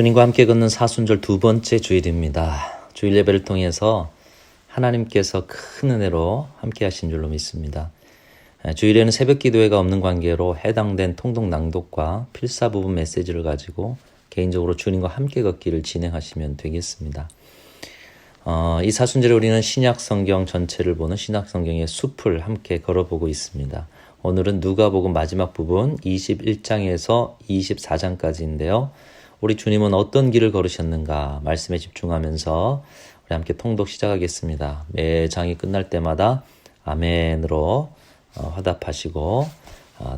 주님과 함께 걷는 사순절 두 번째 주일입니다. 주일 예배를 통해서 하나님께서 큰 은혜로 함께 하신 줄로 믿습니다. 주일에는 새벽 기도회가 없는 관계로 해당된 통독 낭독과 필사 부분 메시지를 가지고 개인적으로 주님과 함께 걷기를 진행하시면 되겠습니다. 이 사순절에 우리는 신약 성경 전체를 보는 신약 성경의 숲을 함께 걸어보고 있습니다. 오늘은 누가복음 마지막 부분 21장에서 24장까지인데요. 우리 주님은 어떤 길을 걸으셨는가 말씀에 집중하면서 우리 함께 통독 시작하겠습니다. 매 장이 끝날 때마다 아멘으로 화답하시고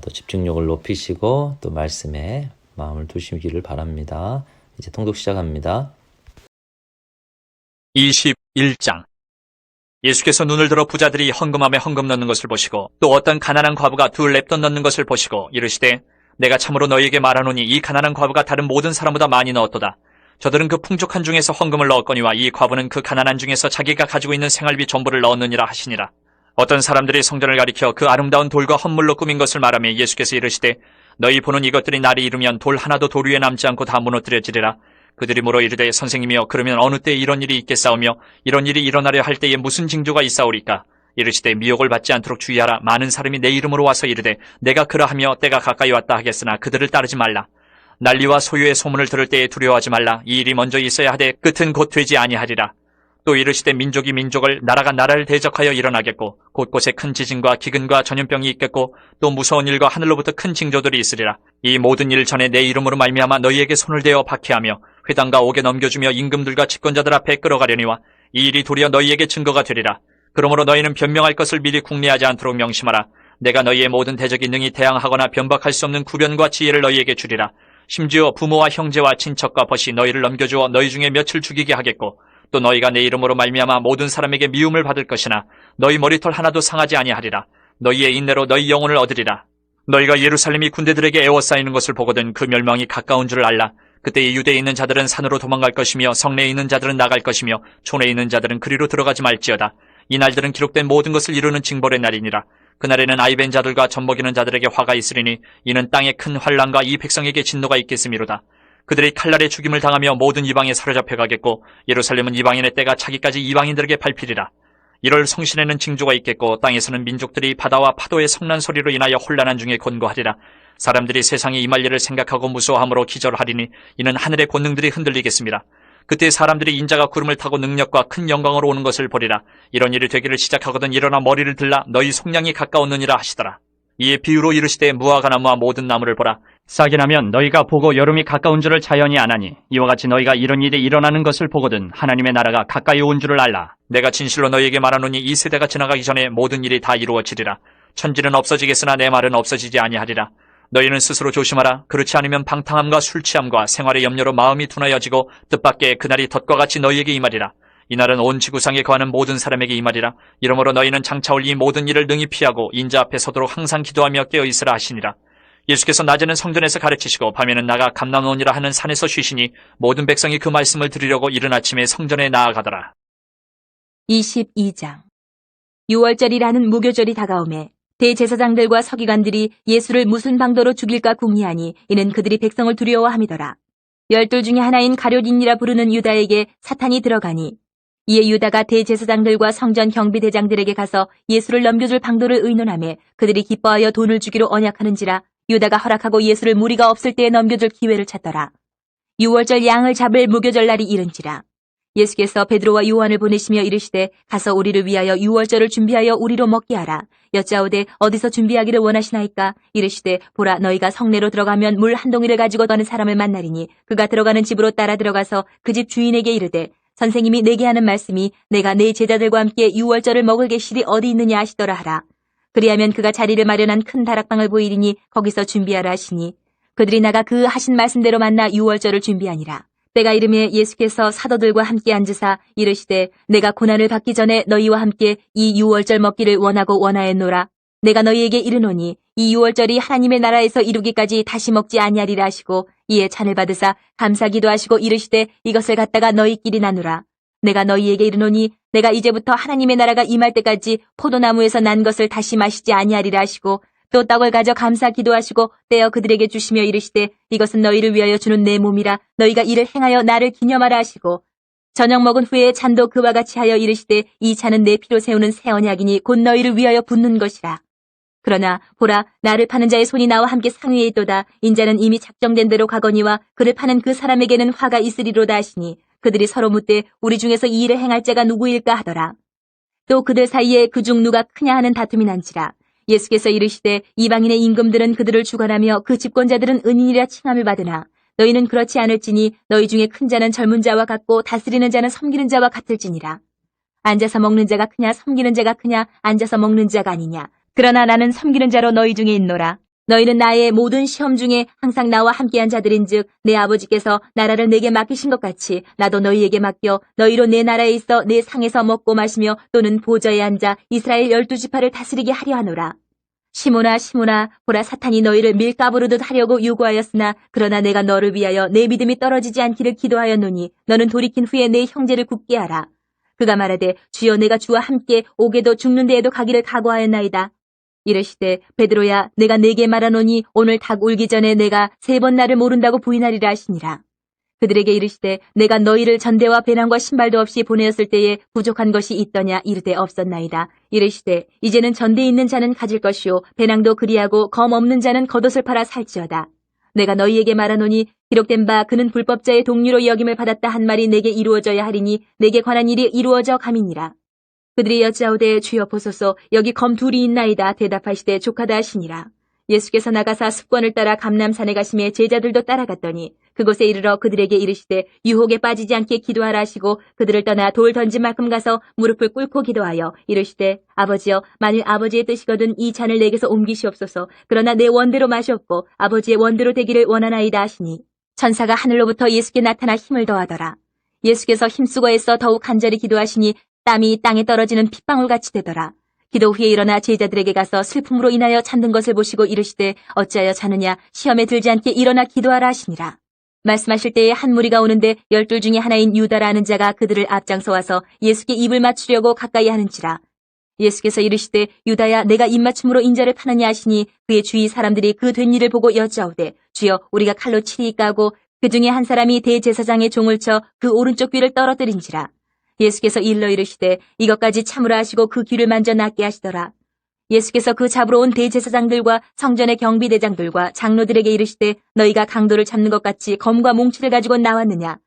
또 집중력을 높이시고 또 말씀에 마음을 두시기를 바랍니다. 이제 통독 시작합니다. 21장. 예수께서 눈을 들어 부자들이 헌금함에 헌금 넣는 것을 보시고 또 어떤 가난한 과부가 두 렙돈 넣는 것을 보시고 이르시되 내가 참으로 너희에게 말하노니 이 가난한 과부가 다른 모든 사람보다 많이 넣었도다. 저들은 그 풍족한 중에서 헌금을 넣었거니와 이 과부는 그 가난한 중에서 자기가 가지고 있는 생활비 전부를 넣었느니라 하시니라. 어떤 사람들이 성전을 가리켜 그 아름다운 돌과 헌물로 꾸민 것을 말하며 예수께서 이르시되 너희 보는 이것들이 날이 이르면 돌 하나도 돌 위에 남지 않고 다 무너뜨려지리라. 그들이 물어 이르되 선생님이여 그러면 어느 때에 이런 일이 있겠사오며 이런 일이 일어나려 할 때에 무슨 징조가 있사오리까? 이르시되 미혹을 받지 않도록 주의하라. 많은 사람이 내 이름으로 와서 이르되 내가 그러하며 때가 가까이 왔다 하겠으나 그들을 따르지 말라. 난리와 소유의 소문을 들을 때에 두려워하지 말라. 이 일이 먼저 있어야 하되 끝은 곧 되지 아니하리라. 또 이르시되 민족이 민족을 나라가 나라를 대적하여 일어나겠고 곳곳에 큰 지진과 기근과 전염병이 있겠고 또 무서운 일과 하늘로부터 큰 징조들이 있으리라. 이 모든 일 전에 내 이름으로 말미암아 너희에게 손을 대어 박해하며 회당과 옥에 넘겨주며 임금들과 집권자들 앞에 끌어가려니와 이 일이 도리어 너희에게 증거가 되리라. 그러므로 너희는 변명할 것을 미리 궁리하지 않도록 명심하라. 내가 너희의 모든 대적이 능히 대항하거나 변박할 수 없는 구변과 지혜를 너희에게 주리라. 심지어 부모와 형제와 친척과 벗이 너희를 넘겨주어 너희 중에 며칠 죽이게 하겠고 또 너희가 내 이름으로 말미암아 모든 사람에게 미움을 받을 것이나 너희 머리털 하나도 상하지 아니하리라. 너희의 인내로 너희 영혼을 얻으리라. 너희가 예루살렘이 군대들에게 에워싸이는 것을 보거든 그 멸망이 가까운 줄을 알라. 그때 유대에 있는 자들은 산으로 도망갈 것이며 성내에 있는 자들은 나갈 것이며 촌에 있는 자들은 그리로 들어가지 말지어다. 이 날들은 기록된 모든 것을 이루는 징벌의 날이니라. 그날에는 아이벤 자들과 젖먹이는 자들에게 화가 있으리니 이는 땅에 큰 환난과 이 백성에게 진노가 있겠음이로다. 그들이 칼날에 죽임을 당하며 모든 이방에 사로잡혀 가겠고 예루살렘은 이방인의 때가 차기까지 이방인들에게 밟히리라. 이럴 성신에는 징조가 있겠고 땅에서는 민족들이 바다와 파도의 성난 소리로 인하여 혼란한 중에 곤고하리라. 사람들이 세상에 임할 일을 생각하고 무서워함으로 기절하리니 이는 하늘의 권능들이 흔들리겠습니다. 그때 사람들이 인자가 구름을 타고 능력과 큰 영광으로 오는 것을 보리라. 이런 일이 되기를 시작하거든 일어나 머리를 들라 너희 속량이 가까웠느니라 하시더라. 이에 비유로 이르시되 무화과나무와 모든 나무를 보라. 싹이 나면 너희가 보고 여름이 가까운 줄을 자연히 아나니 이와 같이 너희가 이런 일이 일어나는 것을 보거든 하나님의 나라가 가까이 온 줄을 알라. 내가 진실로 너희에게 말하노니 이 세대가 지나가기 전에 모든 일이 다 이루어지리라. 천지는 없어지겠으나 내 말은 없어지지 아니하리라. 너희는 스스로 조심하라. 그렇지 않으면 방탕함과 술취함과 생활의 염려로 마음이 둔하여지고 뜻밖의 그날이 덫과 같이 너희에게 임하리라. 이날은 온 지구상에 거하는 모든 사람에게 임하리라. 이러므로 너희는 장차 올 이 모든 일을 능히 피하고 인자 앞에 서도록 항상 기도하며 깨어있으라 하시니라. 예수께서 낮에는 성전에서 가르치시고 밤에는 나가 감람원이라 하는 산에서 쉬시니 모든 백성이 그 말씀을 들으려고 이른 아침에 성전에 나아가더라. 22장. 유월절이라는 무교절이 다가오매 대제사장들과 서기관들이 예수를 무슨 방도로 죽일까 궁리하니 이는 그들이 백성을 두려워함이더라. 12 중에 하나인 가룟인이라 부르는 유다에게 사탄이 들어가니 이에 유다가 대제사장들과 성전 경비대장들에게 가서 예수를 넘겨줄 방도를 의논하며 그들이 기뻐하여 돈을 주기로 언약하는지라 유다가 허락하고 예수를 무리가 없을 때에 넘겨줄 기회를 찾더라. 유월절 양을 잡을 무교절 날이 이른지라. 예수께서 베드로와 요한을 보내시며 이르시되 가서 우리를 위하여 유월절을 준비하여 우리로 먹게 하라. 여짜오되 어디서 준비하기를 원하시나이까? 이르시되 보라 너희가 성내로 들어가면 물 한 동이를 가지고 어느 사람을 만나리니 그가 들어가는 집으로 따라 들어가서 그 집 주인에게 이르되 선생님이 내게 하는 말씀이 내가 내 제자들과 함께 유월절을 먹을 계실이 어디 있느냐 하시더라 하라. 그리하면 그가 자리를 마련한 큰 다락방을 보이리니 거기서 준비하라 하시니 그들이 나가 그 하신 말씀대로 만나 유월절을 준비하니라. 때가 이르매 예수께서 사도들과 함께 앉으사 이르시되 내가 고난을 받기 전에 너희와 함께 이 유월절 먹기를 원하고 원하였노라. 내가 너희에게 이르노니 이 유월절이 하나님의 나라에서 이루기까지 다시 먹지 아니하리라 하시고 이에 잔을 받으사 감사기도 하시고 이르시되 이것을 갖다가 너희끼리 나누라. 내가 너희에게 이르노니 내가 이제부터 하나님의 나라가 임할 때까지 포도나무에서 난 것을 다시 마시지 아니하리라 하시고 또 떡을 가져 감사 기도하시고 떼어 그들에게 주시며 이르시되 이것은 너희를 위하여 주는 내 몸이라 너희가 이를 행하여 나를 기념하라 하시고 저녁 먹은 후에 잔도 그와 같이 하여 이르시되 이 잔은 내 피로 세우는 새 언약이니 곧 너희를 위하여 붓는 것이라. 그러나 보라 나를 파는 자의 손이 나와 함께 상위에 있도다. 인자는 이미 작정된 대로 가거니와 그를 파는 그 사람에게는 화가 있으리로다 하시니 그들이 서로 묻되 우리 중에서 이 일을 행할 자가 누구일까 하더라. 또 그들 사이에 그중 누가 크냐 하는 다툼이 난지라. 예수께서 이르시되 이방인의 임금들은 그들을 주관하며 그 집권자들은 은인이라 칭함을 받으나 너희는 그렇지 않을지니 너희 중에 큰 자는 젊은 자와 같고 다스리는 자는 섬기는 자와 같을지니라. 앉아서 먹는 자가 크냐 섬기는 자가 크냐 앉아서 먹는 자가 아니냐. 그러나 나는 섬기는 자로 너희 중에 있노라. 너희는 나의 모든 시험 중에 항상 나와 함께한 자들인즉 내 아버지께서 나라를 내게 맡기신 것 같이 나도 너희에게 맡겨 너희로 내 나라에 있어 내 상에서 먹고 마시며 또는 보좌에 앉아 이스라엘 12지파를 다스리게 하려 하노라. 시몬아 시몬아 보라 사탄이 너희를 밀가부르듯 하려고 요구하였으나 그러나 내가 너를 위하여 내 믿음이 떨어지지 않기를 기도하였노니 너는 돌이킨 후에 내 형제를 굳게 하라. 그가 말하되 주여 내가 주와 함께 옥에도 죽는 데에도 가기를 각오하였나이다. 이르시되 베드로야 내가 네게 말하노니 오늘 닭 울기 전에 내가 3번 나를 모른다고 부인하리라 하시니라. 그들에게 이르시되 내가 너희를 전대와 배낭과 신발도 없이 보내었을 때에 부족한 것이 있더냐 이르되 없었나이다. 이르시되 이제는 전대에 있는 자는 가질 것이요 배낭도 그리하고 검 없는 자는 겉옷을 팔아 살지어다. 내가 너희에게 말하노니 기록된 바 그는 불법자의 동류로 여김을 받았다 한 말이 내게 이루어져야 하리니 내게 관한 일이 이루어져 감이니라. 그들이 여짜오되 주여 보소서 여기 검 2이 있나이다. 대답하시되 족하다 하시니라. 예수께서 나가사 습관을 따라 감람산에 가심에 제자들도 따라갔더니 그곳에 이르러 그들에게 이르시되 유혹에 빠지지 않게 기도하라 하시고 그들을 떠나 돌 던진 만큼 가서 무릎을 꿇고 기도하여 이르시되 아버지여 만일 아버지의 뜻이거든 이 잔을 내게서 옮기시옵소서. 그러나 내 원대로 마시옵고 아버지의 원대로 되기를 원하나이다 하시니 천사가 하늘로부터 예수께 나타나 힘을 더하더라. 예수께서 힘쓰고 애써 더욱 간절히 기도하시니 땀이 땅에 떨어지는 핏방울같이 되더라. 기도 후에 일어나 제자들에게 가서 슬픔으로 인하여 잠든 것을 보시고 이르시되 어찌하여 자느냐 시험에 들지 않게 일어나 기도하라 하시니라. 말씀하실 때에 한 무리가 오는데 12 중에 하나인 유다라는 자가 그들을 앞장서 와서 예수께 입을 맞추려고 가까이 하는지라. 예수께서 이르시되 유다야 내가 입맞춤으로 인자를 파느냐 하시니 그의 주위 사람들이 그 된 일을 보고 여짜오되 주여 우리가 칼로 치리이까 하고 그 중에 한 사람이 대제사장의 종을 쳐 그 오른쪽 귀를 떨어뜨린지라. 예수께서 일러 이르시되 이것까지 참으라 하시고 그 귀를 만져 낫게 하시더라. 예수께서 그 잡으러 온 대제사장들과 성전의 경비대장들과 장로들에게 이르시되 너희가 강도를 잡는 것 같이 검과 몽치를 가지고 나왔느냐.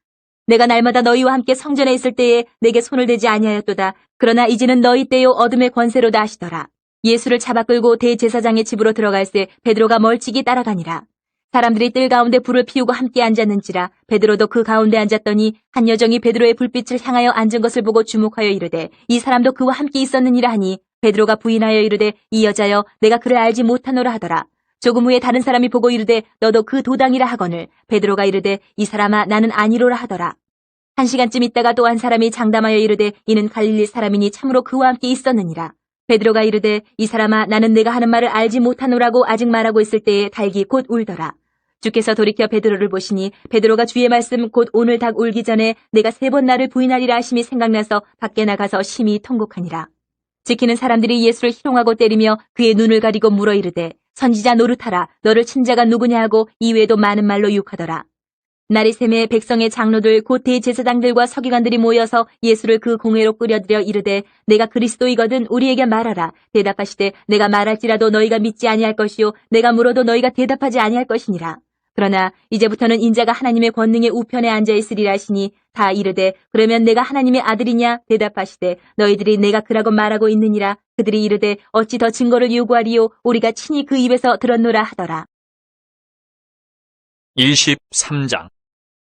내가 날마다 너희와 함께 성전에 있을 때에 내게 손을 대지 아니하였도다. 그러나 이제는 너희 때요 어둠의 권세로다 하시더라. 예수를 잡아 끌고 대제사장의 집으로 들어갈새 베드로가 멀찍이 따라가니라. 사람들이 뜰 가운데 불을 피우고 함께 앉았는지라. 베드로도 그 가운데 앉았더니 한 여종이 베드로의 불빛을 향하여 앉은 것을 보고 주목하여 이르되 이 사람도 그와 함께 있었느니라 하니 베드로가 부인하여 이르되 이 여자여 내가 그를 알지 못하노라 하더라. 조금 후에 다른 사람이 보고 이르되 너도 그 도당이라 하거늘 베드로가 이르되 이 사람아 나는 아니로라 하더라. 1시간쯤 있다가 또 한 사람이 장담하여 이르되 이는 갈릴리 사람이니 참으로 그와 함께 있었느니라. 베드로가 이르되 이 사람아 나는 내가 하는 말을 알지 못하노라고 아직 말하고 있을 때에 닭이 곧 울더라. 주께서 돌이켜 베드로를 보시니 베드로가 주의 말씀 곧 오늘 닭 울기 전에 내가 3번 나를 부인하리라 하심이 생각나서 밖에 나가서 심히 통곡하니라. 지키는 사람들이 예수를 희롱하고 때리며 그의 눈을 가리고 물어 이르되 선지자 노릇하라 너를 친 자가 누구냐 하고 이외에도 많은 말로 욕하더라. 날이 새매 백성의 장로들 곧 대제사장들과 서기관들이 모여서 예수를 그 공회로 끌어들여 이르되 내가 그리스도이거든 우리에게 말하라. 대답하시되 내가 말할지라도 너희가 믿지 아니할 것이요 내가 물어도 너희가 대답하지 아니할 것이니라. 그러나 이제부터는 인자가 하나님의 권능의 우편에 앉아 있으리라 하시니 다 이르되 그러면 내가 하나님의 아들이냐. 대답하시되 너희들이 내가 그라고 말하고 있느니라. 그들이 이르되 어찌 더 증거를 요구하리요 우리가 친히 그 입에서 들었노라 하더라. 23장.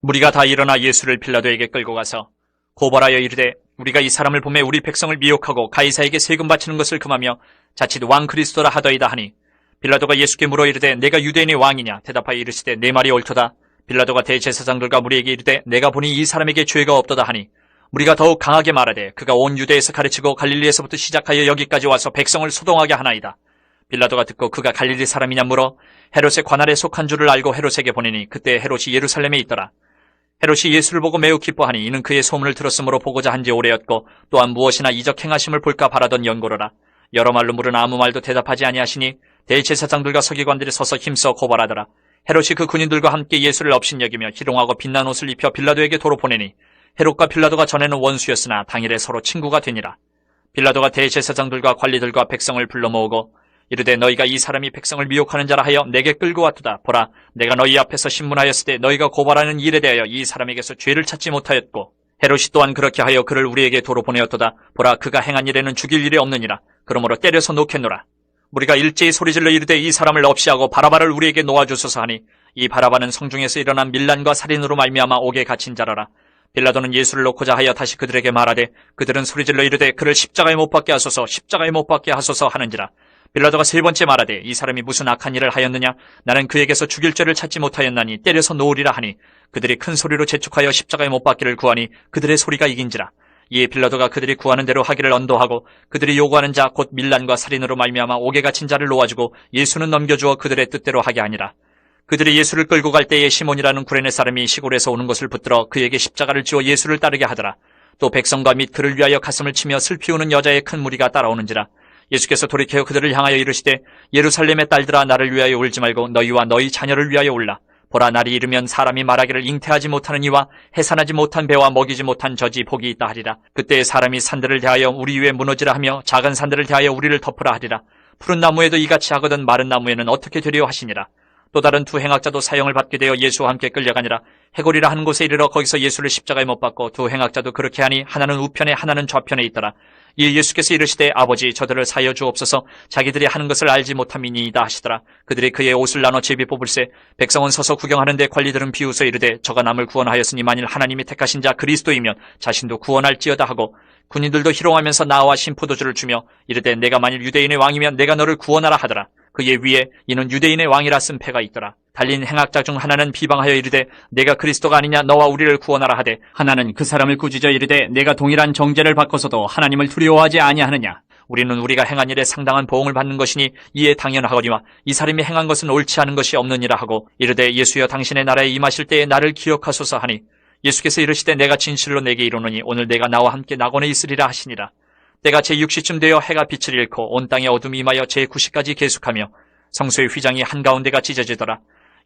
무리가 다 일어나 예수를 빌라도에게 끌고 가서 고발하여 이르되 우리가 이 사람을 보매 우리 백성을 미혹하고 가이사에게 세금 바치는 것을 금하며 자칫 왕 그리스도라 하더이다 하니 빌라도가 예수께 물어 이르되 내가 유대인의 왕이냐. 대답하여 이르시되 내 말이 옳도다. 빌라도가 대제사장들과 무리에게 이르되 내가 보니 이 사람에게 죄가 없도다 하니 무리가 더욱 강하게 말하되 그가 온 유대에서 가르치고 갈릴리에서부터 시작하여 여기까지 와서 백성을 소동하게 하나이다. 빌라도가 듣고 그가 갈릴리 사람이냐 물어 헤롯의 관할에 속한 줄을 알고 헤롯에게 보내니 그때 헤롯이 예루살렘에 있더라. 헤롯이 예수를 보고 매우 기뻐하니 이는 그의 소문을 들었으므로 보고자 한지 오래였고 또한 무엇이나 이적 행하심을 볼까 바라던 연고로라. 여러 말로 물으나 아무 말도 대답하지 아니하시니 대제사장들과 서기관들이 서서 힘써 고발하더라. 헤롯이 그 군인들과 함께 예수를 업신여기며 희롱하고 빛난 옷을 입혀 빌라도에게 도로 보내니 헤롯과 빌라도가 전에는 원수였으나 당일에 서로 친구가 되니라. 빌라도가 대제사장들과 관리들과 백성을 불러 모으고 이르되 너희가 이 사람이 백성을 미혹하는 자라 하여 내게 끌고 왔도다. 보라, 내가 너희 앞에서 신문하였을 때 너희가 고발하는 일에 대하여 이 사람에게서 죄를 찾지 못하였고 헤롯이 또한 그렇게 하여 그를 우리에게 도로 보내었도다. 보라, 그가 행한 일에는 죽일 일이 없느니라. 그러므로 때려서 놓겠노라. 우리가 일제히 소리질러 이르되 이 사람을 없이하고 바라바를 우리에게 놓아주소서 하니 이 바라바는 성중에서 일어난 밀란과 살인으로 말미암아 옥에 갇힌 자라라. 빌라도는 예수를 놓고자 하여 다시 그들에게 말하되 그들은 소리질러 이르되 그를 십자가에 못 박게 하소서, 십자가에 못 박게 하소서 하는지라. 빌라도가 세 번째 말하되 이 사람이 무슨 악한 일을 하였느냐? 나는 그에게서 죽일 죄를 찾지 못하였나니 때려서 놓으리라 하니 그들이 큰 소리로 재촉하여 십자가에 못 박기를 구하니 그들의 소리가 이긴지라. 이에 빌라도가 그들이 구하는 대로 하기를 언도하고 그들이 요구하는 자 곧 밀란과 살인으로 말미암아 옥에 갇힌 자를 놓아주고 예수는 넘겨주어 그들의 뜻대로 하게 하니라. 그들이 예수를 끌고 갈 때에 시몬이라는 구레네 사람이 시골에서 오는 것을 붙들어 그에게 십자가를 지어 예수를 따르게 하더라. 또 백성과 및 그를 위하여 가슴을 치며 슬피 우는 여자의 큰 무리가 따라오는지라. 예수께서 돌이켜 그들을 향하여 이르시되 예루살렘의 딸들아 나를 위하여 울지 말고 너희와 너희 자녀를 위하여 울라. 보라, 날이 이르면 사람이 말하기를 잉태하지 못하는 이와 해산하지 못한 배와 먹이지 못한 젖이 복이 있다 하리라. 그때 사람이 산들을 대하여 우리 위에 무너지라 하며 작은 산들을 대하여 우리를 덮으라 하리라. 푸른 나무에도 이같이 하거든 마른 나무에는 어떻게 되리요 하시니라. 또 다른 두 행악자도 사형을 받게 되어 예수와 함께 끌려가니라. 해골이라 하는 곳에 이르러 거기서 예수를 십자가에 못 박고 두 행악자도 그렇게 하니 하나는 우편에 하나는 좌편에 있더라. 이에 예수께서 이르시되 아버지 저들을 사여 주옵소서, 자기들이 하는 것을 알지 못함이니이다 하시더라. 그들이 그의 옷을 나눠 제비 뽑을세 백성은 서서 구경하는데 관리들은 비웃어 이르되 저가 남을 구원하였으니 만일 하나님이 택하신 자 그리스도이면 자신도 구원할지어다 하고 군인들도 희롱하면서 나와 신포도주를 주며 이르되 내가 만일 유대인의 왕이면 내가 너를 구원하라 하더라. 그의 위에 이는 유대인의 왕이라 쓴 패가 있더라. 달린 행악자 중 하나는 비방하여 이르되 내가 그리스도가 아니냐 너와 우리를 구원하라 하되 하나는 그 사람을 꾸짖어 이르되 내가 동일한 정죄를 받고서도 하나님을 두려워하지 아니하느냐. 우리는 우리가 행한 일에 상당한 보응을 받는 것이니 이에 당연하거니와 이 사람이 행한 것은 옳지 않은 것이 없느니라 하고 이르되 예수여 당신의 나라에 임하실 때에 나를 기억하소서 하니 예수께서 이르시되 내가 진실로 내게 이르노니 오늘 내가 나와 함께 낙원에 있으리라 하시니라. 때가 제6시쯤 되어 해가 빛을 잃고 온 땅에 어둠이 임하여 제9시까지 계속하며 성소의 휘장이 한가운데가 찢어지더라.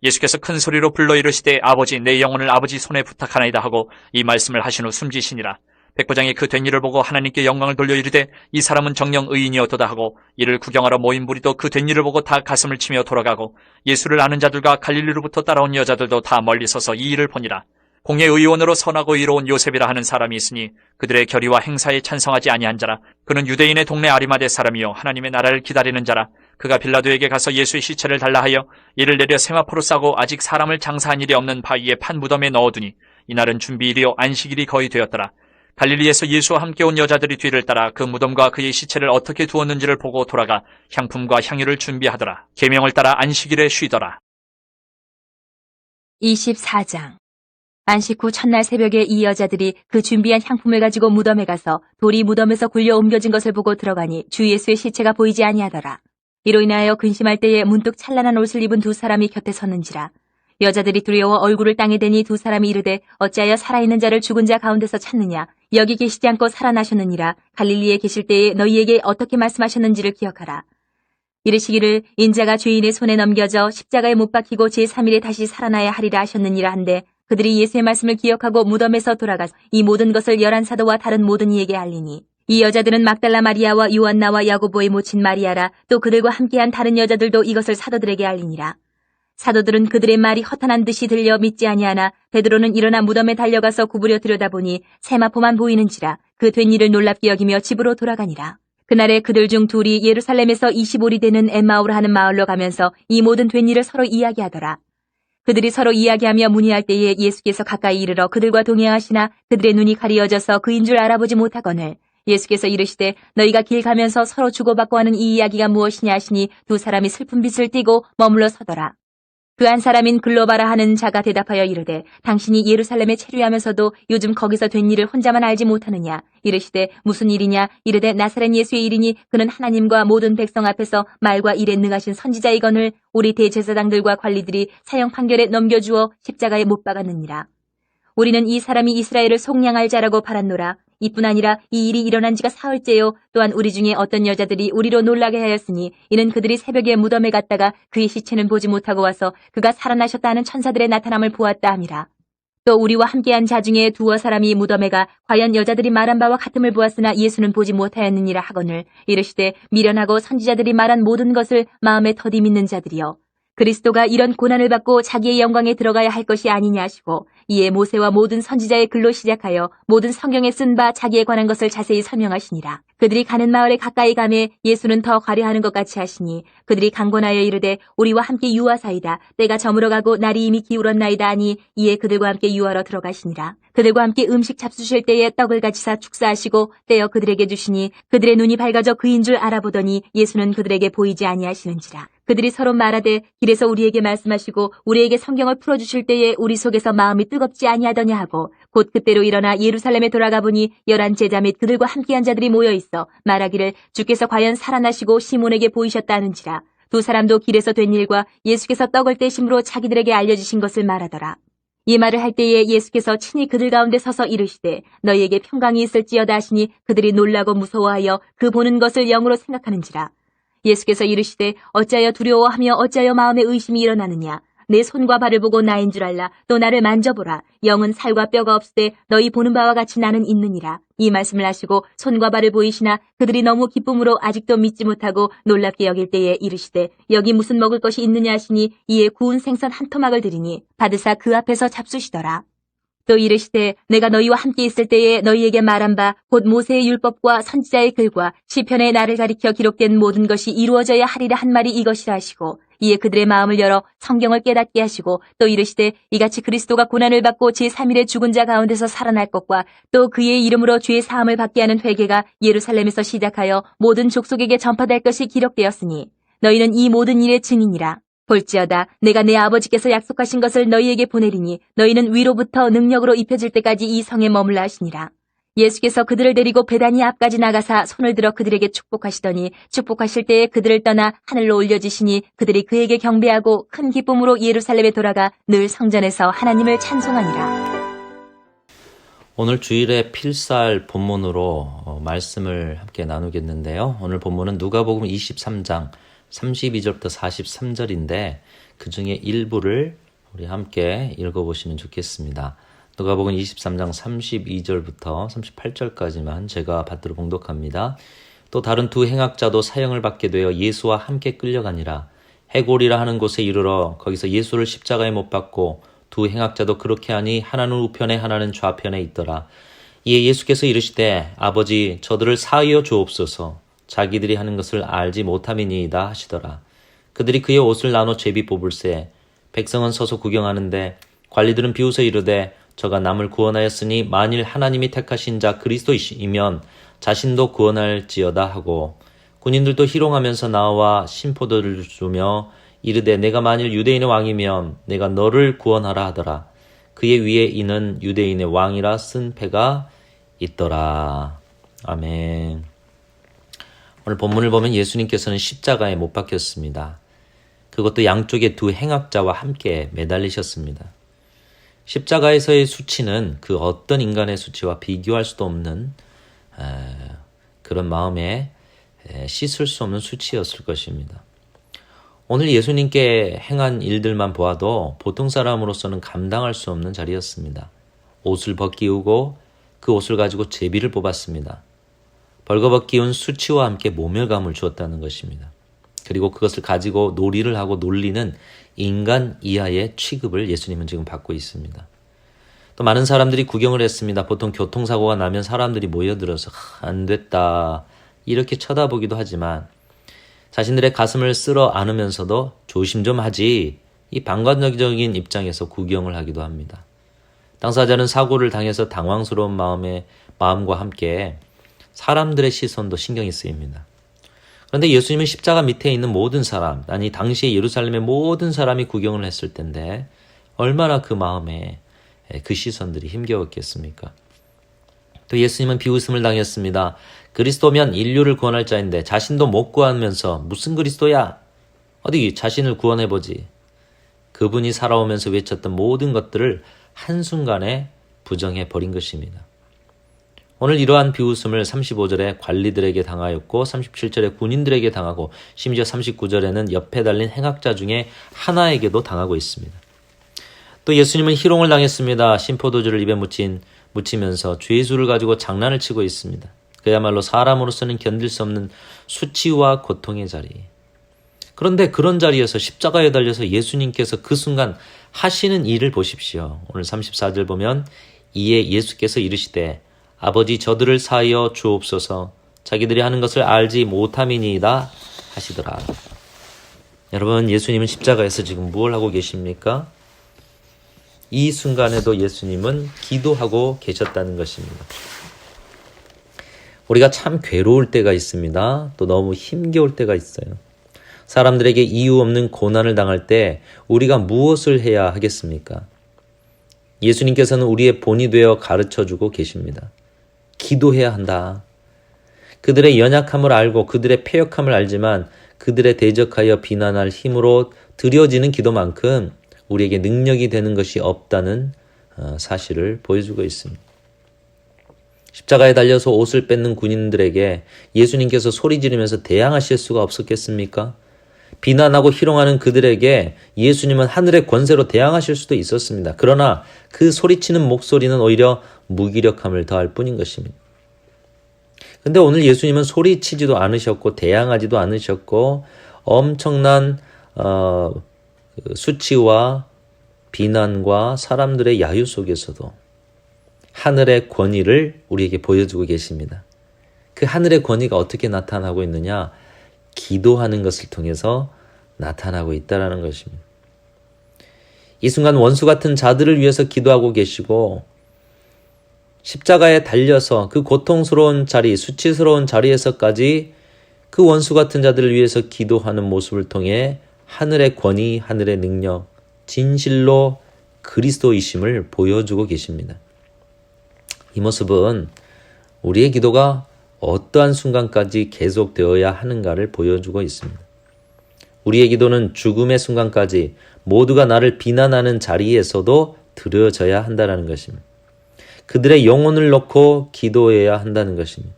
예수께서 큰 소리로 불러 이르시되 아버지 내 영혼을 아버지 손에 부탁하나이다 하고 이 말씀을 하신 후 숨지시니라. 백부장이 그 된 일을 보고 하나님께 영광을 돌려 이르되 이 사람은 정녕 의인이었도다 하고 이를 구경하러 모인 무리도 그 된 일을 보고 다 가슴을 치며 돌아가고 예수를 아는 자들과 갈릴리로부터 따라온 여자들도 다 멀리 서서 이 일을 보니라. 공의 의원으로 선하고 의로운 요셉이라 하는 사람이 있으니 그들의 결의와 행사에 찬성하지 아니한 자라. 그는 유대인의 동네 아리마대 사람이요 하나님의 나라를 기다리는 자라. 그가 빌라도에게 가서 예수의 시체를 달라 하여 이를 내려 세마포로 싸고 아직 사람을 장사한 일이 없는 바위에 판 무덤에 넣어두니 이날은 준비일이요 안식일이 거의 되었더라. 갈릴리에서 예수와 함께 온 여자들이 뒤를 따라 그 무덤과 그의 시체를 어떻게 두었는지를 보고 돌아가 향품과 향유를 준비하더라. 계명을 따라 안식일에 쉬더라. 24장. 안식 후 첫날 새벽에 이 여자들이 그 준비한 향품을 가지고 무덤에 가서 돌이 무덤에서 굴려 옮겨진 것을 보고 들어가니 주 예수의 시체가 보이지 아니하더라. 이로 인하여 근심할 때에 문득 찬란한 옷을 입은 두 사람이 곁에 섰는지라. 여자들이 두려워 얼굴을 땅에 대니 두 사람이 이르되 어찌하여 살아있는 자를 죽은 자 가운데서 찾느냐. 여기 계시지 않고 살아나셨느니라. 갈릴리에 계실 때에 너희에게 어떻게 말씀하셨는지를 기억하라. 이르시기를 인자가 죄인의 손에 넘겨져 십자가에 못 박히고 제3일에 다시 살아나야 하리라 하셨느니라 한데 그들이 예수의 말씀을 기억하고 무덤에서 돌아가서 이 모든 것을 열한 사도와 다른 모든 이에게 알리니 이 여자들은 막달라 마리아와 요한나와 야고보의 모친 마리아라. 또 그들과 함께한 다른 여자들도 이것을 사도들에게 알리니라. 사도들은 그들의 말이 허탄한 듯이 들려 믿지 아니하나 베드로는 일어나 무덤에 달려가서 구부려 들여다보니 세마포만 보이는지라. 그 된 일을 놀랍게 여기며 집으로 돌아가니라. 그날에 그들 중 둘이 예루살렘에서 25리 되는 엠마오라 하는 마을로 가면서 이 모든 된 일을 서로 이야기하더라. 그들이 서로 이야기하며 문의할 때에 예수께서 가까이 이르러 그들과 동행하시나 그들의 눈이 가리어져서 그인 줄 알아보지 못하거늘 예수께서 이르시되 너희가 길 가면서 서로 주고받고 하는 이 이야기가 무엇이냐 하시니 두 사람이 슬픈 빛을 띠고 머물러 서더라. 그 한 사람인 글로바라 하는 자가 대답하여 이르되 당신이 예루살렘에 체류하면서도 요즘 거기서 된 일을 혼자만 알지 못하느냐. 이르시되 무슨 일이냐. 이르되 나사렛 예수의 일이니 그는 하나님과 모든 백성 앞에서 말과 일에 능하신 선지자이거늘 우리 대제사장들과 관리들이 사형 판결에 넘겨주어 십자가에 못 박았느니라. 우리는 이 사람이 이스라엘을 속량할 자라고 바랐노라. 이뿐 아니라 이 일이 일어난 지가 사흘째요. 또한 우리 중에 어떤 여자들이 우리로 놀라게 하였으니 이는 그들이 새벽에 무덤에 갔다가 그의 시체는 보지 못하고 와서 그가 살아나셨다 하는 천사들의 나타남을 보았다 함이라. 또 우리와 함께한 자 중에 두어 사람이 무덤에 가 과연 여자들이 말한 바와 같음을 보았으나 예수는 보지 못하였느니라 하거늘 이르시되 미련하고 선지자들이 말한 모든 것을 마음에 더디 믿는 자들이여 그리스도가 이런 고난을 받고 자기의 영광에 들어가야 할 것이 아니냐 하시고 이에 모세와 모든 선지자의 글로 시작하여 모든 성경에 쓴 바 자기에 관한 것을 자세히 설명하시니라. 그들이 가는 마을에 가까이 가매 예수는 더 가려하는 것 같이 하시니 그들이 강권하여 이르되 우리와 함께 유하사이다. 때가 저물어 가고 날이 이미 기울었나이다 하니 이에 그들과 함께 유하러 들어가시니라. 그들과 함께 음식 잡수실 때에 떡을 가지사 축사하시고 떼어 그들에게 주시니 그들의 눈이 밝아져 그인 줄 알아보더니 예수는 그들에게 보이지 아니하시는지라. 그들이 서로 말하되 길에서 우리에게 말씀하시고 우리에게 성경을 풀어주실 때에 우리 속에서 마음이 뜨겁지 아니하더냐 하고 곧 그때로 일어나 예루살렘에 돌아가 보니 11 제자 및 그들과 함께한 자들이 모여있어 말하기를 주께서 과연 살아나시고 시몬에게 보이셨다 하는지라. 두 사람도 길에서 된 일과 예수께서 떡을 떼심으로 자기들에게 알려주신 것을 말하더라. 이 말을 할 때에 예수께서 친히 그들 가운데 서서 이르시되 너희에게 평강이 있을지어다 하시니 그들이 놀라고 무서워하여 그 보는 것을 영으로 생각하는지라. 예수께서 이르시되 어찌하여 두려워하며 어찌하여 마음에 의심이 일어나느냐. 내 손과 발을 보고 나인 줄 알라. 또 나를 만져보라. 영은 살과 뼈가 없으되 너희 보는 바와 같이 나는 있느니라. 이 말씀을 하시고 손과 발을 보이시나 그들이 너무 기쁨으로 아직도 믿지 못하고 놀랍게 여길 때에 이르시되 여기 무슨 먹을 것이 있느냐 하시니 이에 구운 생선 한 토막을 드리니 받으사 그 앞에서 잡수시더라. 또 이르시되 내가 너희와 함께 있을 때에 너희에게 말한 바 곧 모세의 율법과 선지자의 글과 시편의 나를 가리켜 기록된 모든 것이 이루어져야 하리라 한 말이 이것이라 하시고 이에 그들의 마음을 열어 성경을 깨닫게 하시고 또 이르시되 이같이 그리스도가 고난을 받고 제3일에 죽은 자 가운데서 살아날 것과 또 그의 이름으로 죄의 사함을 받게 하는 회개가 예루살렘에서 시작하여 모든 족속에게 전파될 것이 기록되었으니 너희는 이 모든 일의 증인이라. 볼지어다 내가 내 아버지께서 약속하신 것을 너희에게 보내리니 너희는 위로부터 능력으로 입혀질 때까지 이 성에 머물라 하시니라. 예수께서 그들을 데리고 베다니 앞까지 나가사 손을 들어 그들에게 축복하시더니 축복하실 때에 그들을 떠나 하늘로 올려지시니 그들이 그에게 경배하고 큰 기쁨으로 예루살렘에 돌아가 늘 성전에서 하나님을 찬송하니라. 오늘 주일의 필살 본문으로 말씀을 함께 나누겠는데요. 오늘 본문은 누가복음 23장 32절부터 43절인데 그 중에 일부를 우리 함께 읽어보시면 좋겠습니다. 누가복음 23장 32절부터 38절까지만 제가 받들어 봉독합니다. 또 다른 두 행악자도 사형을 받게 되어 예수와 함께 끌려가니라. 해골이라 하는 곳에 이르러 거기서 예수를 십자가에 못 박고 두 행악자도 그렇게 하니 하나는 우편에 하나는 좌편에 있더라. 이에 예수께서 이르시되 아버지 저들을 사하여 주옵소서. 자기들이 하는 것을 알지 못함이니이다 하시더라. 그들이 그의 옷을 나눠 제비 뽑을새 백성은 서서 구경하는데 관리들은 비웃어 이르되 저가 남을 구원하였으니 만일 하나님이 택하신 자 그리스도이면 자신도 구원할지어다 하고 군인들도 희롱하면서 나와 신포도를 주며 이르되 내가 만일 유대인의 왕이면 내가 너를 구원하라 하더라. 그의 위에 이는 유대인의 왕이라 쓴 패가 있더라. 아멘. 오늘 본문을 보면 예수님께서는 십자가에 못 박혔습니다. 그것도 양쪽에 두 행악자와 함께 매달리셨습니다. 십자가에서의 수치는 그 어떤 인간의 수치와 비교할 수도 없는 그런 마음에 씻을 수 없는 수치였을 것입니다. 오늘 예수님께 행한 일들만 보아도 보통 사람으로서는 감당할 수 없는 자리였습니다. 옷을 벗기우고 그 옷을 가지고 제비를 뽑았습니다. 벌거벗기운 수치와 함께 모멸감을 주었다는 것입니다. 그리고 그것을 가지고 놀이를 하고 놀리는 인간 이하의 취급을 예수님은 지금 받고 있습니다. 또 많은 사람들이 구경을 했습니다. 보통 교통사고가 나면 사람들이 모여들어서 안 됐다 이렇게 쳐다보기도 하지만 자신들의 가슴을 쓸어 안으면서도 조심 좀 하지 이 방관적인 입장에서 구경을 하기도 합니다. 당사자는 사고를 당해서 당황스러운 마음과 함께 사람들의 시선도 신경이 쓰입니다. 그런데 예수님은 십자가 밑에 있는 모든 사람, 아니 당시에 예루살렘의 모든 사람이 구경을 했을 텐데 얼마나 그 마음에 그 시선들이 힘겨웠겠습니까? 또 예수님은 비웃음을 당했습니다. 그리스도면 인류를 구원할 자인데 자신도 못 구하면서 무슨 그리스도야? 어디 자신을 구원해보지. 그분이 살아오면서 외쳤던 모든 것들을 한순간에 부정해버린 것입니다. 오늘 이러한 비웃음을 35절에 관리들에게 당하였고 37절에 군인들에게 당하고 심지어 39절에는 옆에 달린 행악자 중에 하나에게도 당하고 있습니다. 또 예수님은 희롱을 당했습니다. 신포도주를 입에 묻히면서 죄수를 가지고 장난을 치고 있습니다. 그야말로 사람으로서는 견딜 수 없는 수치와 고통의 자리. 그런데 그런 자리에서 십자가에 달려서 예수님께서 그 순간 하시는 일을 보십시오. 오늘 34절 보면 이에 예수께서 이르시되 아버지 저들을 사하여 주옵소서 자기들이 하는 것을 알지 못함이니이다 하시더라. 여러분, 예수님은 십자가에서 지금 무엇을 하고 계십니까? 이 순간에도 예수님은 기도하고 계셨다는 것입니다. 우리가 참 괴로울 때가 있습니다. 또 너무 힘겨울 때가 있어요. 사람들에게 이유 없는 고난을 당할 때 우리가 무엇을 해야 하겠습니까? 예수님께서는 우리의 본이 되어 가르쳐주고 계십니다. 기도해야 한다. 그들의 연약함을 알고 그들의 패역함을 알지만 그들에 대적하여 비난할 힘으로 드려지는 기도만큼 우리에게 능력이 되는 것이 없다는 사실을 보여주고 있습니다. 십자가에 달려서 옷을 뺏는 군인들에게 예수님께서 소리 지르면서 대항하실 수가 없었겠습니까? 비난하고 희롱하는 그들에게 예수님은 하늘의 권세로 대항하실 수도 있었습니다. 그러나 그 소리치는 목소리는 오히려 무기력함을 더할 뿐인 것입니다. 근데 오늘 예수님은 소리치지도 않으셨고 대항하지도 않으셨고 엄청난 수치와 비난과 사람들의 야유 속에서도 하늘의 권위를 우리에게 보여주고 계십니다. 그 하늘의 권위가 어떻게 나타나고 있느냐? 기도하는 것을 통해서 나타나고 있다는 것입니다. 이 순간 원수 같은 자들을 위해서 기도하고 계시고 십자가에 달려서 그 고통스러운 자리, 수치스러운 자리에서까지 그 원수 같은 자들을 위해서 기도하는 모습을 통해 하늘의 권위, 하늘의 능력, 진실로 그리스도이심을 보여주고 계십니다. 이 모습은 우리의 기도가 어떠한 순간까지 계속되어야 하는가를 보여주고 있습니다. 우리의 기도는 죽음의 순간까지 모두가 나를 비난하는 자리에서도 드려져야 한다는 것입니다. 그들의 영혼을 놓고 기도해야 한다는 것입니다.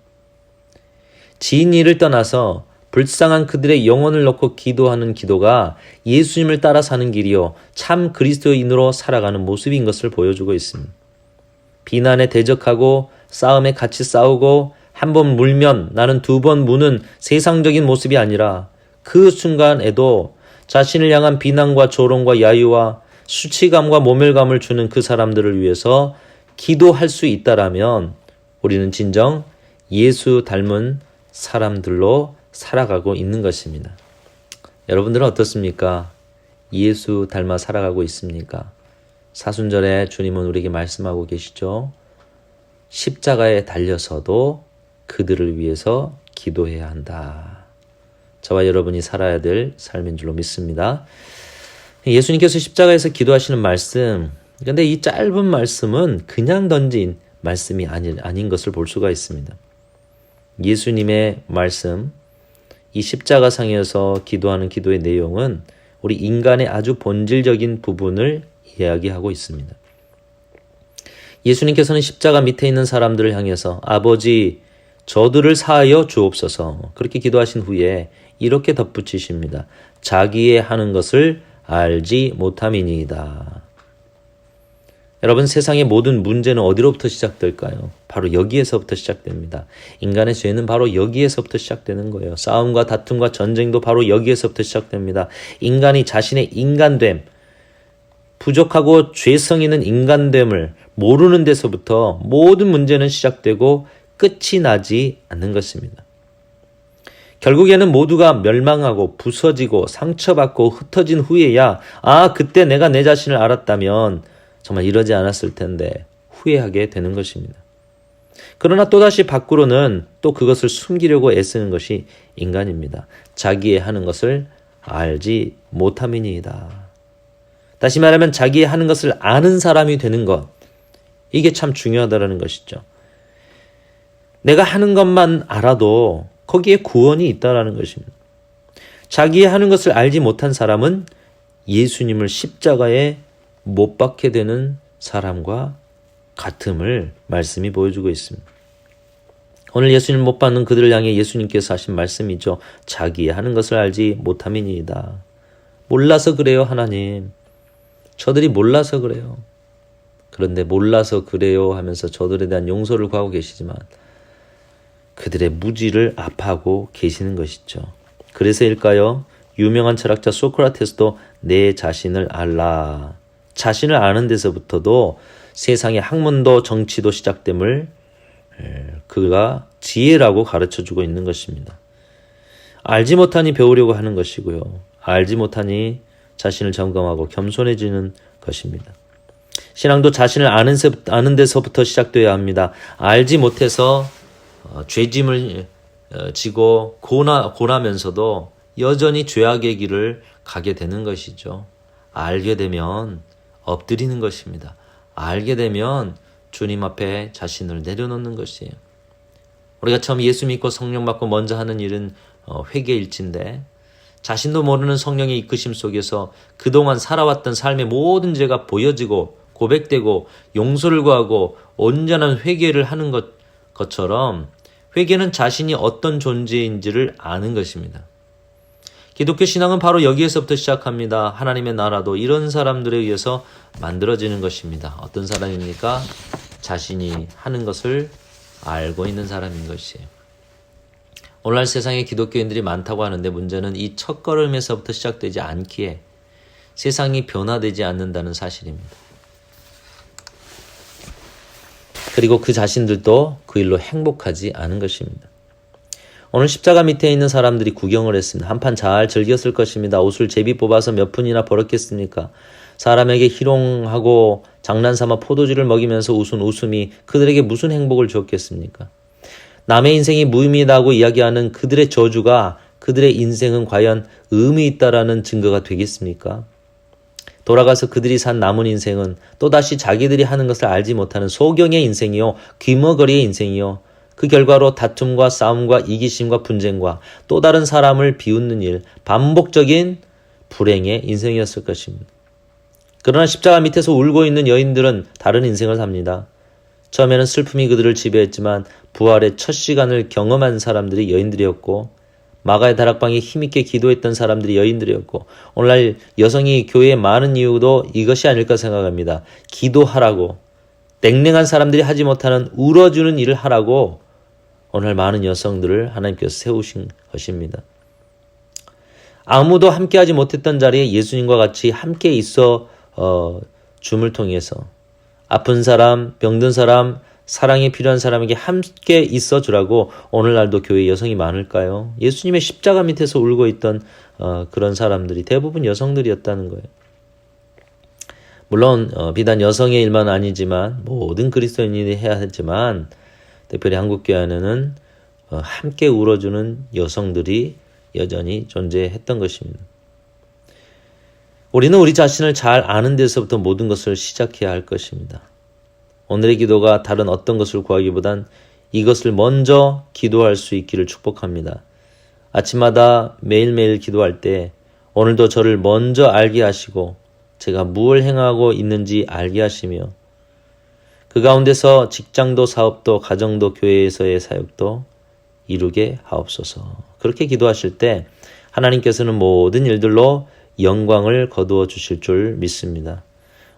지인 일을 떠나서 불쌍한 그들의 영혼을 놓고 기도하는 기도가 예수님을 따라 사는 길이요 참 그리스도인으로 살아가는 모습인 것을 보여주고 있습니다. 비난에 대적하고 싸움에 같이 싸우고 한 번 물면 나는 두 번 무는 세상적인 모습이 아니라 그 순간에도 자신을 향한 비난과 조롱과 야유와 수치감과 모멸감을 주는 그 사람들을 위해서 기도할 수 있다라면 우리는 진정 예수 닮은 사람들로 살아가고 있는 것입니다. 여러분들은 어떻습니까? 예수 닮아 살아가고 있습니까? 사순절에 주님은 우리에게 말씀하고 계시죠. 십자가에 달려서도 그들을 위해서 기도해야 한다. 저와 여러분이 살아야 될 삶인 줄로 믿습니다. 예수님께서 십자가에서 기도하시는 말씀, 그런데 이 짧은 말씀은 그냥 던진 말씀이 아닌 것을 볼 수가 있습니다. 예수님의 말씀, 이 십자가상에서 기도하는 기도의 내용은 우리 인간의 아주 본질적인 부분을 이야기하고 있습니다. 예수님께서는 십자가 밑에 있는 사람들을 향해서 아버지 저들을 사하여 주옵소서 그렇게 기도하신 후에 이렇게 덧붙이십니다. 자기의 하는 것을 알지 못함이니이다. 여러분, 세상의 모든 문제는 어디로부터 시작될까요? 바로 여기에서부터 시작됩니다. 인간의 죄는 바로 여기에서부터 시작되는 거예요. 싸움과 다툼과 전쟁도 바로 여기에서부터 시작됩니다. 인간이 자신의 인간됨, 부족하고 죄성 있는 인간됨을 모르는 데서부터 모든 문제는 시작되고 끝이 나지 않는 것입니다. 결국에는 모두가 멸망하고 부서지고 상처받고 흩어진 후에야 그때 내가 내 자신을 알았다면 정말 이러지 않았을 텐데 후회하게 되는 것입니다. 그러나 또다시 밖으로는 또 그것을 숨기려고 애쓰는 것이 인간입니다. 자기의 하는 것을 알지 못함이니이다. 다시 말하면 자기의 하는 것을 아는 사람이 되는 것, 이게 참 중요하다는 것이죠. 내가 하는 것만 알아도 거기에 구원이 있다는 것입니다. 자기의 하는 것을 알지 못한 사람은 예수님을 십자가에 못 박게 되는 사람과 같음을 말씀이 보여주고 있습니다. 오늘 예수님 못 받는 그들을 향해 예수님께서 하신 말씀이죠. 자기 하는 것을 알지 못함이니이다. 몰라서 그래요, 하나님. 저들이 몰라서 그래요. 그런데 몰라서 그래요 하면서 저들에 대한 용서를 구하고 계시지만 그들의 무지를 아파하고 계시는 것이죠. 그래서일까요? 유명한 철학자 소크라테스도 내 자신을 알라. 자신을 아는 데서부터도 세상의 학문도 정치도 시작됨을 그가 지혜라고 가르쳐주고 있는 것입니다. 알지 못하니 배우려고 하는 것이고요. 알지 못하니 자신을 점검하고 겸손해지는 것입니다. 신앙도 자신을 아는 데서부터 시작되어야 합니다. 알지 못해서 죄짐을 지고 고나면서도 여전히 죄악의 길을 가게 되는 것이죠. 알게 되면 엎드리는 것입니다. 알게 되면 주님 앞에 자신을 내려놓는 것이에요. 우리가 처음 예수 믿고 성령 받고 먼저 하는 일은 회개일진데 자신도 모르는 성령의 이끄심 속에서 그동안 살아왔던 삶의 모든 죄가 보여지고 고백되고 용서를 구하고 온전한 회개를 하는 것처럼 회개는 자신이 어떤 존재인지를 아는 것입니다. 기독교 신앙은 바로 여기에서부터 시작합니다. 하나님의 나라도 이런 사람들에 의해서 만들어지는 것입니다. 어떤 사람입니까? 자신이 하는 것을 알고 있는 사람인 것이에요. 오늘날 세상에 기독교인들이 많다고 하는데 문제는 이 첫걸음에서부터 시작되지 않기에 세상이 변화되지 않는다는 사실입니다. 그리고 그 자신들도 그 일로 행복하지 않은 것입니다. 오늘 십자가 밑에 있는 사람들이 구경을 했습니다. 한판 잘 즐겼을 것입니다. 옷을 제비 뽑아서 몇 푼이나 벌었겠습니까? 사람에게 희롱하고 장난삼아 포도주를 먹이면서 웃은 웃음이 그들에게 무슨 행복을 주었겠습니까? 남의 인생이 무의미하다고 이야기하는 그들의 저주가 그들의 인생은 과연 의미 있다라는 증거가 되겠습니까? 돌아가서 그들이 산 남은 인생은 또다시 자기들이 하는 것을 알지 못하는 소경의 인생이요, 귀머거리의 인생이요, 그 결과로 다툼과 싸움과 이기심과 분쟁과 또 다른 사람을 비웃는 일, 반복적인 불행의 인생이었을 것입니다. 그러나 십자가 밑에서 울고 있는 여인들은 다른 인생을 삽니다. 처음에는 슬픔이 그들을 지배했지만 부활의 첫 시간을 경험한 사람들이 여인들이었고 마가의 다락방에 힘있게 기도했던 사람들이 여인들이었고 오늘날 여성이 교회에 많은 이유도 이것이 아닐까 생각합니다. 기도하라고 냉랭한 사람들이 하지 못하는 울어주는 일을 하라고 오늘 많은 여성들을 하나님께서 세우신 것입니다. 아무도 함께하지 못했던 자리에 예수님과 같이 함께 있어 줌을 통해서 아픈 사람, 병든 사람, 사랑이 필요한 사람에게 함께 있어 주라고 오늘날도 교회에 여성이 많을까요? 예수님의 십자가 밑에서 울고 있던 그런 사람들이 대부분 여성들이었다는 거예요. 물론 비단 여성의 일만 아니지만 모든 그리스도인이 해야 하지만 특별히 한국교회 안에는 함께 울어주는 여성들이 여전히 존재했던 것입니다. 우리는 우리 자신을 잘 아는 데서부터 모든 것을 시작해야 할 것입니다. 오늘의 기도가 다른 어떤 것을 구하기보단 이것을 먼저 기도할 수 있기를 축복합니다. 아침마다 매일매일 기도할 때 오늘도 저를 먼저 알게 하시고 제가 무엇을 행하고 있는지 알게 하시며 그 가운데서 직장도 사업도 가정도 교회에서의 사역도 이루게 하옵소서. 그렇게 기도하실 때 하나님께서는 모든 일들로 영광을 거두어 주실 줄 믿습니다.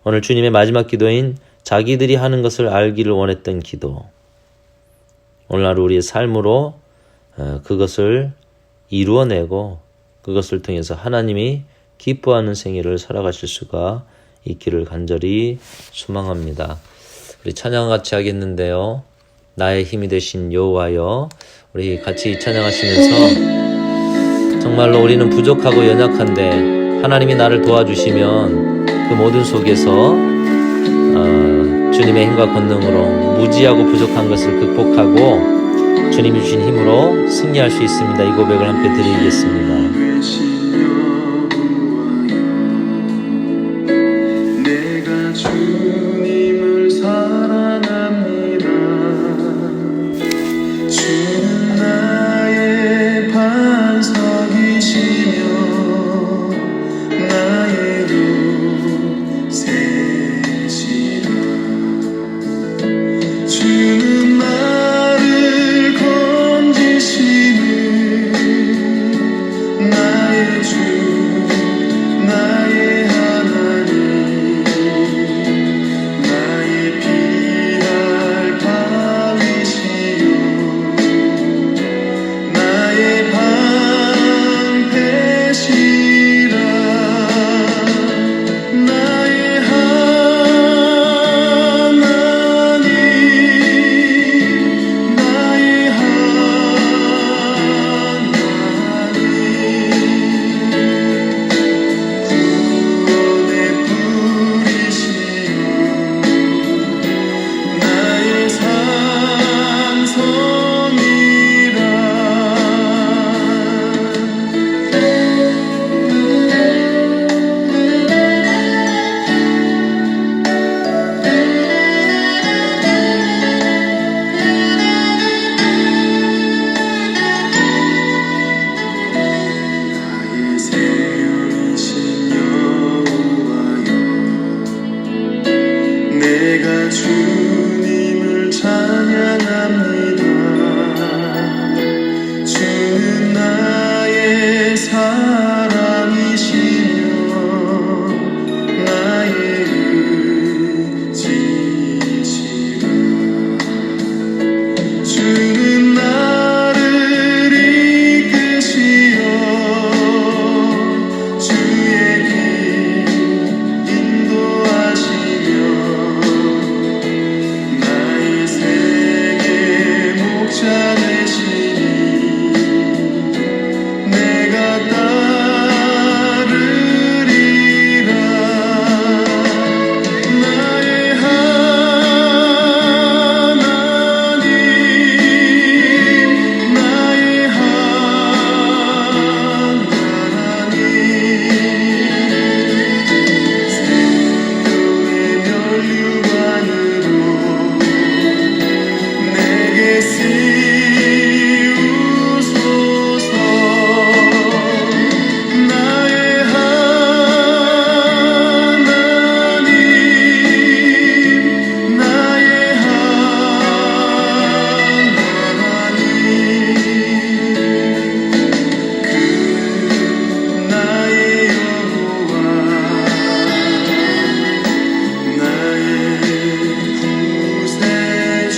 오늘 주님의 마지막 기도인 자기들이 하는 것을 알기를 원했던 기도. 오늘날 우리의 삶으로 그것을 이루어내고 그것을 통해서 하나님이 기뻐하는 생애를 살아가실 수가 있기를 간절히 소망합니다. 우리 찬양 같이 하겠는데요. 나의 힘이 되신 여호와여, 우리 같이 찬양하시면서 정말로 우리는 부족하고 연약한데 하나님이 나를 도와주시면 그 모든 속에서 주님의 힘과 권능으로 무지하고 부족한 것을 극복하고 주님이 주신 힘으로 승리할 수 있습니다. 이 고백을 함께 드리겠습니다. 내가 주님을 사랑합니다. 주는 나의 반석이시며 나의 요새시라. 주는 나를 내가 주님을 찬양합니다. 주는 나의 사랑이시며 나의 의지시라. 주는 나를 이끄시어 주의 길 인도하시며 나의 세계 목자 되시니 내가 따르리라. 나의 하나님 나의 하나님 생명의 면류관으로 내게 씌우소서. 나의 하나님 나의 하나님 그 나의 여호와 나의 구세주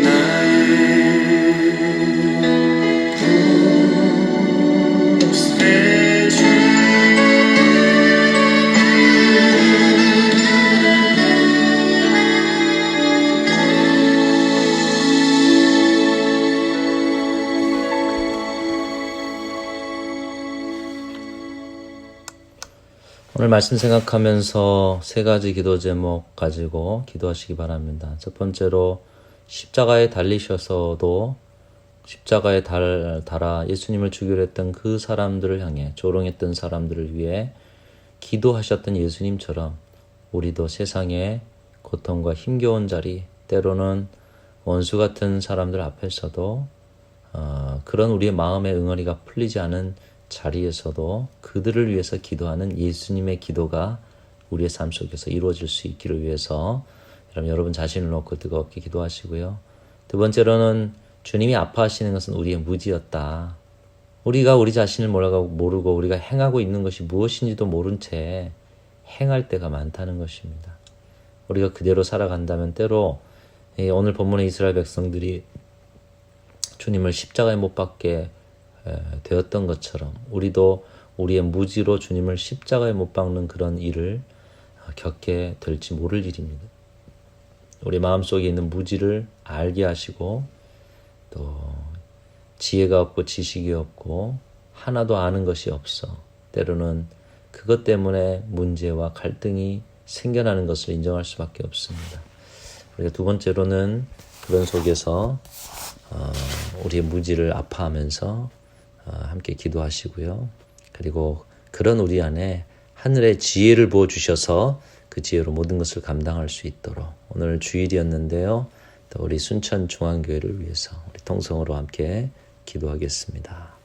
나의 구세주. 오늘 말씀 생각하면서 세 가지 기도 제목 가지고 기도하시기 바랍니다. 첫 번째로 십자가에 달리셔서도 십자가에 달아 예수님을 죽이려 했던 그 사람들을 향해 조롱했던 사람들을 위해 기도하셨던 예수님처럼 우리도 세상의 고통과 힘겨운 자리, 때로는 원수 같은 사람들 앞에서도 그런 우리의 마음의 응어리가 풀리지 않은 자리에서도 그들을 위해서 기도하는 예수님의 기도가 우리의 삶 속에서 이루어질 수 있기를 위해서 여러분 자신을 놓고 뜨겁게 기도하시고요. 두 번째로는 주님이 아파하시는 것은 우리의 무지였다. 우리가 우리 자신을 모르고 우리가 행하고 있는 것이 무엇인지도 모른 채 행할 때가 많다는 것입니다. 우리가 그대로 살아간다면 때로 오늘 본문의 이스라엘 백성들이 주님을 십자가에 못 박게 되었던 것처럼 우리도 우리의 무지로 주님을 십자가에 못 박는 그런 일을 겪게 될지 모를 일입니다. 우리 마음속에 있는 무지를 알게 하시고 또 지혜가 없고 지식이 없고 하나도 아는 것이 없어 때로는 그것 때문에 문제와 갈등이 생겨나는 것을 인정할 수밖에 없습니다. 우리가 두 번째로는 그런 속에서 우리의 무지를 아파하면서 함께 기도하시고요. 그리고 그런 우리 안에 하늘의 지혜를 부어주셔서 그 지혜로 모든 것을 감당할 수 있도록 오늘 주일이었는데요. 또 우리 순천중앙교회를 위해서 우리 통성으로 함께 기도하겠습니다.